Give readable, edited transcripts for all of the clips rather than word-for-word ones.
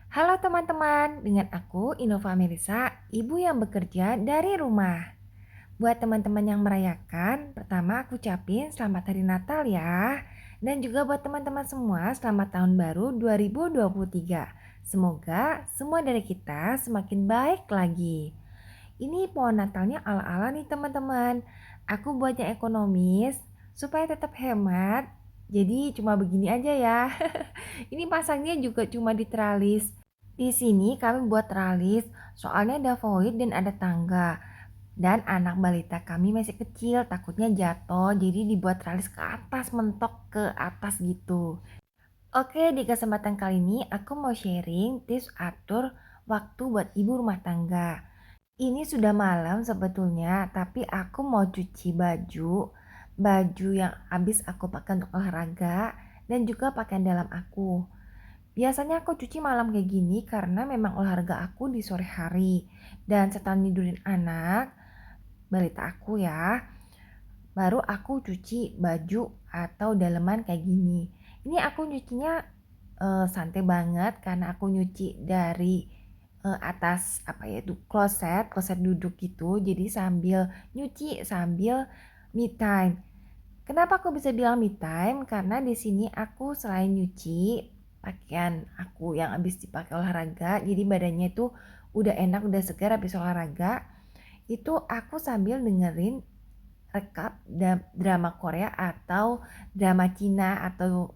Halo teman-teman, dengan aku Innova Melisa, ibu yang bekerja dari rumah. Buat teman-teman yang merayakan, pertama aku ucapin selamat hari Natal ya. Dan juga buat teman-teman semua, selamat tahun baru 2023. Semoga semua dari kita semakin baik lagi. Ini pohon Natalnya ala-ala nih teman-teman. Aku buatnya ekonomis supaya tetap hemat. Jadi cuma begini aja ya. Ini pasangnya juga cuma di teralis. Di sini kami buat teralis, soalnya ada void dan ada tangga. Dan anak balita kami masih kecil, takutnya jatuh, jadi dibuat teralis ke atas, mentok ke atas gitu. Oke, di kesempatan kali ini aku mau sharing tips atur waktu buat ibu rumah tangga. Ini sudah malam sebetulnya, tapi aku mau cuci baju yang habis aku pakai untuk olahraga, dan juga pakaian dalam aku. Biasanya aku cuci malam kayak gini karena memang olahraga aku di sore hari. Dan setelah tidurin anak, balita aku ya, baru aku cuci baju atau daleman kayak gini. Ini aku nyucinya santai banget karena aku nyuci dari atas apa ya itu kloset duduk gitu. Jadi sambil nyuci sambil me time. Kenapa aku bisa bilang me time? Karena di sini aku selain nyuci pakaian aku yang habis dipakai olahraga, jadi badannya itu udah enak, udah segar habis olahraga. Itu aku sambil dengerin rekap drama Korea atau drama Cina atau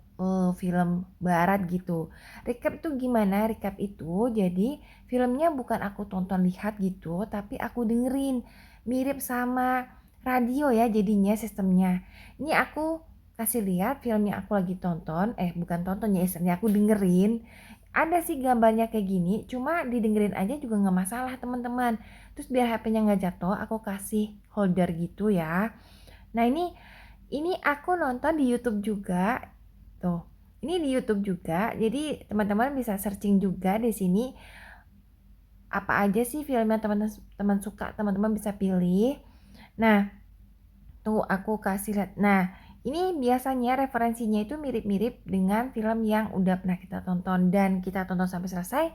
film barat gitu. Recap itu gimana? Recap itu jadi filmnya bukan aku tonton lihat gitu, tapi aku dengerin. Mirip sama radio ya jadinya sistemnya. Ini aku kasih lihat film yang aku lagi tonton, bukan tonton ya istilahnya aku dengerin. Ada sih gambarnya kayak gini, cuma didengerin aja juga nggak masalah teman-teman. Terus biar HP-nya nggak jatuh, aku kasih holder gitu ya. Nah ini aku nonton di YouTube juga. Tuh, ini di YouTube juga. Jadi teman-teman bisa searching juga di sini apa aja sih film yang teman-teman suka, teman-teman bisa pilih. Nah, tuh aku kasih lihat. Nah, ini biasanya referensinya itu mirip-mirip dengan film yang udah pernah kita tonton dan kita tonton sampai selesai.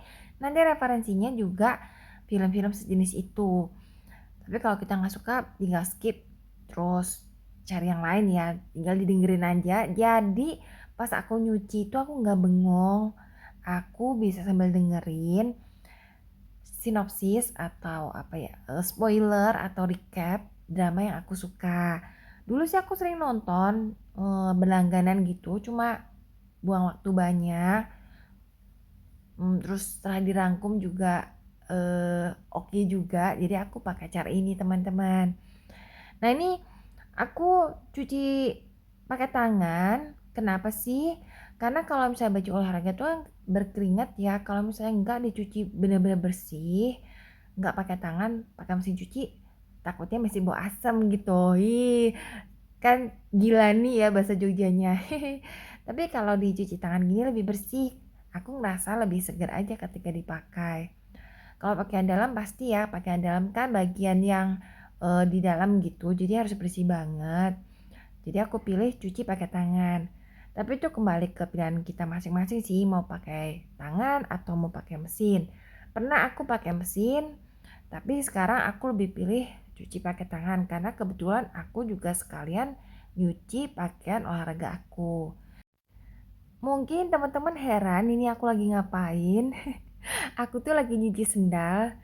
Nanti referensinya juga film-film sejenis itu. Tapi kalau kita nggak suka, tinggal skip, terus cari yang lain ya, tinggal didengerin aja. Jadi pas aku nyuci itu aku nggak bengong, aku bisa sambil dengerin sinopsis atau apa ya, spoiler atau recap drama yang aku suka. Dulu sih aku sering nonton berlangganan gitu, cuma buang waktu banyak. Terus setelah dirangkum juga oke juga, jadi aku pakai cara ini teman-teman. Nah ini aku cuci pakai tangan. Kenapa sih? Karena kalau misalnya baju olahraga tuh kan berkeringat ya. Kalau misalnya enggak dicuci benar-benar bersih, enggak pakai tangan, pakai mesin cuci, takutnya masih bau asam gitu. Ih, kan gila nih ya bahasa Jogjanya. Tapi kalau dicuci tangan gini lebih bersih. Aku ngerasa lebih segar aja ketika dipakai. Kalau pakaian dalam pasti ya, pakaian dalam kan bagian yang di dalam gitu, jadi harus bersih banget. Jadi aku pilih cuci pakai tangan. Tapi itu kembali ke pilihan kita masing-masing sih, mau pakai tangan atau mau pakai mesin. Pernah aku pakai mesin, tapi sekarang aku lebih pilih cuci pakai tangan karena kebetulan aku juga sekalian nyuci pakaian olahraga aku. Mungkin teman-teman heran ini aku lagi ngapain. Aku tuh lagi nyuci sendal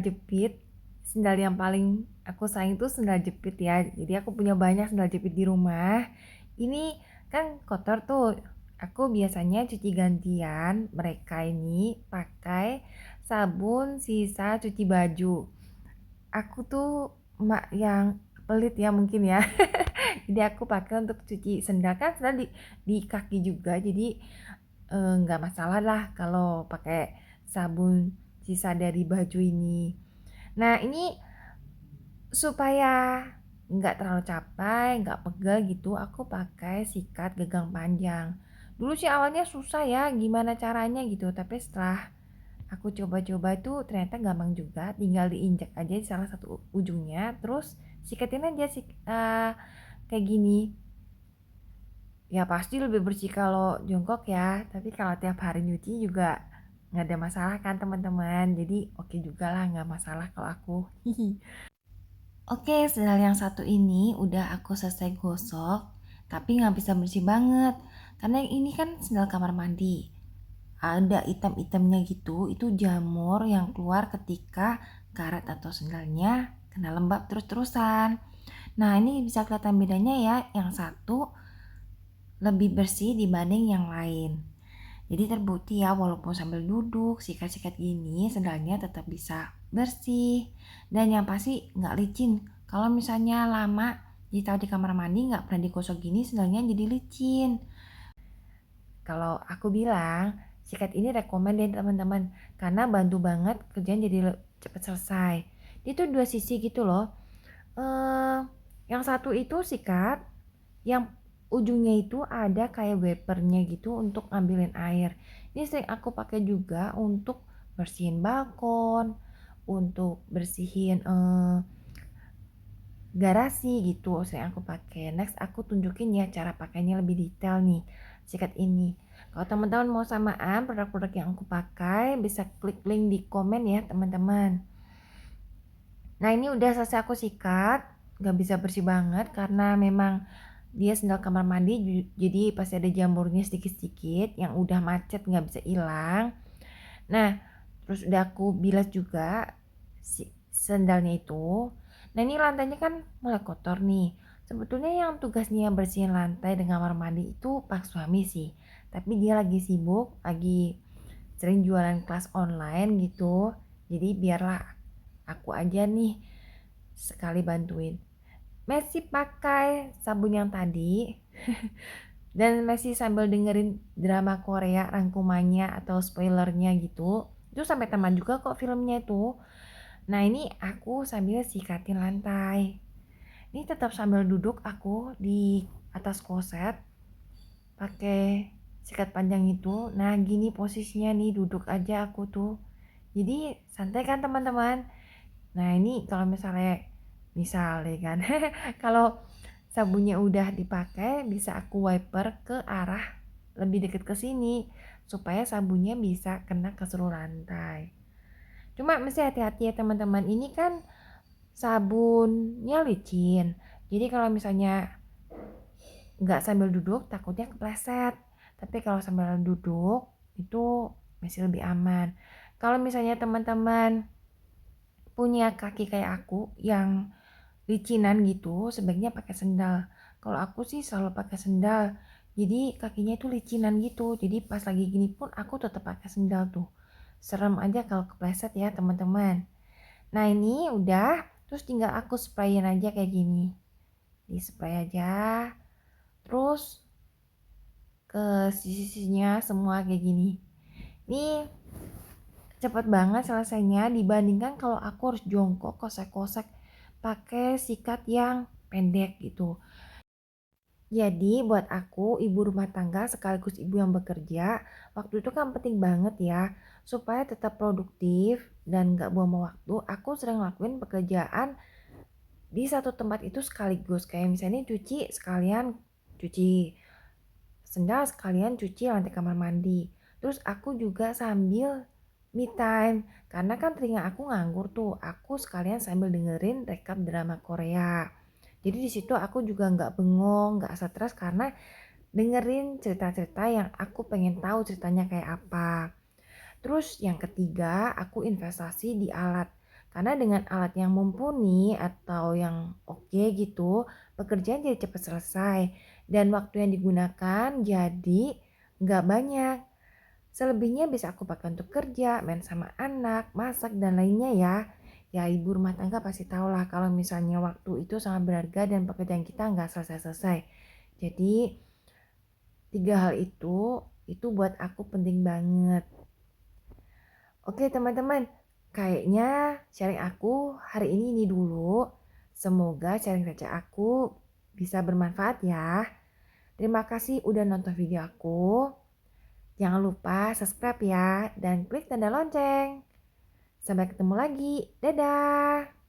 jepit. Sendal yang paling aku sayang tuh sendal jepit ya. Jadi aku punya banyak sendal jepit di rumah. Ini kan kotor tuh. Aku biasanya cuci gantian. Mereka ini pakai sabun sisa cuci baju. Aku tuh emak yang pelit ya mungkin ya. Jadi aku pakai untuk cuci sendal kan sendal di kaki juga. Jadi nggak masalah lah kalau pakai sabun sisa dari baju ini. Nah ini supaya nggak terlalu capek, nggak pegel gitu, aku pakai sikat gagang panjang. Dulu sih awalnya susah ya, gimana caranya gitu. Tapi setelah aku coba-coba itu ternyata gampang juga, tinggal diinjak aja di salah satu ujungnya, terus sikatin aja kayak gini. Ya pasti lebih bersih kalau jongkok ya, tapi kalau tiap hari nyuci juga nggak ada masalah kan teman-teman, jadi oke juga lah, nggak masalah kalau aku. Oke, sendal yang satu ini udah aku selesai gosok, tapi nggak bisa bersih banget karena yang ini kan sendal kamar mandi. Ada item-itemnya gitu, itu jamur yang keluar ketika karet atau sendalnya kena lembab terus-terusan. Nah, ini bisa kelihatan bedanya ya, yang satu lebih bersih dibanding yang lain. Jadi terbukti ya, walaupun sambil duduk, sikat-sikat gini, sendalnya tetap bisa bersih. Dan yang pasti nggak licin. Kalau misalnya lama ditaruh di kamar mandi nggak pernah digosok gini, sendalnya jadi licin. Kalau aku bilang, sikat ini rekomen deh teman-teman. Karena bantu banget kerjaan jadi cepet selesai. Itu dua sisi gitu loh. Yang satu itu sikat, yang ujungnya itu ada kayak wipernya gitu untuk ngambilin air. Ini sering aku pakai juga untuk bersihin balkon, untuk bersihin garasi gitu, sering aku pakai. Next aku tunjukin ya cara pakainya lebih detail nih, sikat ini. Kalau teman-teman mau samaan produk-produk yang aku pakai, bisa klik link di komen ya teman-teman. Nah ini udah selesai aku sikat, gak bisa bersih banget karena memang dia sendal kamar mandi, jadi pasti ada jamurnya sedikit-sedikit yang udah macet gak bisa hilang. Nah terus udah aku bilas juga sendalnya itu. Nah ini lantainya kan mulai kotor nih. Sebetulnya yang tugasnya bersihin lantai dengan kamar mandi itu Pak suami sih, tapi dia lagi sibuk, lagi sering jualan kelas online gitu, jadi biarlah aku aja nih sekali bantuin. Messi pakai sabun yang tadi dan Messi sambil dengerin drama Korea rangkumannya atau spoilernya gitu. Itu sampai tamat juga kok filmnya itu. Nah ini aku sambil sikatin lantai. Ini tetap sambil duduk aku di atas kloset pakai sikat panjang itu. Nah gini posisinya nih, duduk aja aku tuh. Jadi santai kan teman-teman. Nah ini kalau misalnya kan kalau sabunnya udah dipakai, bisa aku wiper ke arah lebih dekat ke sini supaya sabunnya bisa kena ke seluruh lantai. Cuma mesti hati-hati ya teman-teman, ini kan sabunnya licin. Jadi kalau misalnya nggak sambil duduk takutnya kepleset. Tapi kalau sambil duduk itu masih lebih aman. Kalau misalnya teman-teman punya kaki kayak aku yang licinan gitu, sebaiknya pakai sendal. Kalau aku sih selalu pakai sendal, jadi kakinya itu licinan gitu, jadi pas lagi gini pun aku tetap pakai sendal tuh. Serem aja kalau kepleset ya teman-teman. Nah ini udah, terus tinggal aku sprayin aja kayak gini, di spray aja, terus ke sisi-sisinya semua kayak gini. Ini cepet banget selesainya dibandingkan kalau aku harus jongkok kosek-kosek pakai sikat yang pendek gitu. Jadi buat aku ibu rumah tangga sekaligus ibu yang bekerja, waktu itu kan penting banget ya, supaya tetap produktif dan gak buang waktu. Aku sering lakuin pekerjaan di satu tempat itu sekaligus, kayak misalnya cuci sekalian cuci sendal, sekalian cuci lantai kamar mandi. Terus aku juga sambil me time, karena kan telinga aku nganggur tuh, aku sekalian sambil dengerin rekap drama Korea. Jadi di situ aku juga nggak bengong, nggak stres karena dengerin cerita-cerita yang aku pengen tahu ceritanya kayak apa. Terus yang ketiga, aku investasi di alat. Karena dengan alat yang mumpuni atau yang oke gitu, pekerjaan jadi cepat selesai. Dan waktu yang digunakan jadi nggak banyak. Selebihnya bisa aku pakai untuk kerja, main sama anak, masak, dan lainnya ya. Ya ibu rumah tangga pasti tahu lah kalau misalnya waktu itu sangat berharga dan pekerjaan kita nggak selesai-selesai. Jadi tiga hal itu buat aku penting banget. Oke teman-teman, kayaknya sharing aku hari ini dulu. Semoga sharing receh aku bisa bermanfaat ya. Terima kasih udah nonton video aku. Jangan lupa subscribe ya dan klik tanda lonceng. Sampai ketemu lagi. Dadah.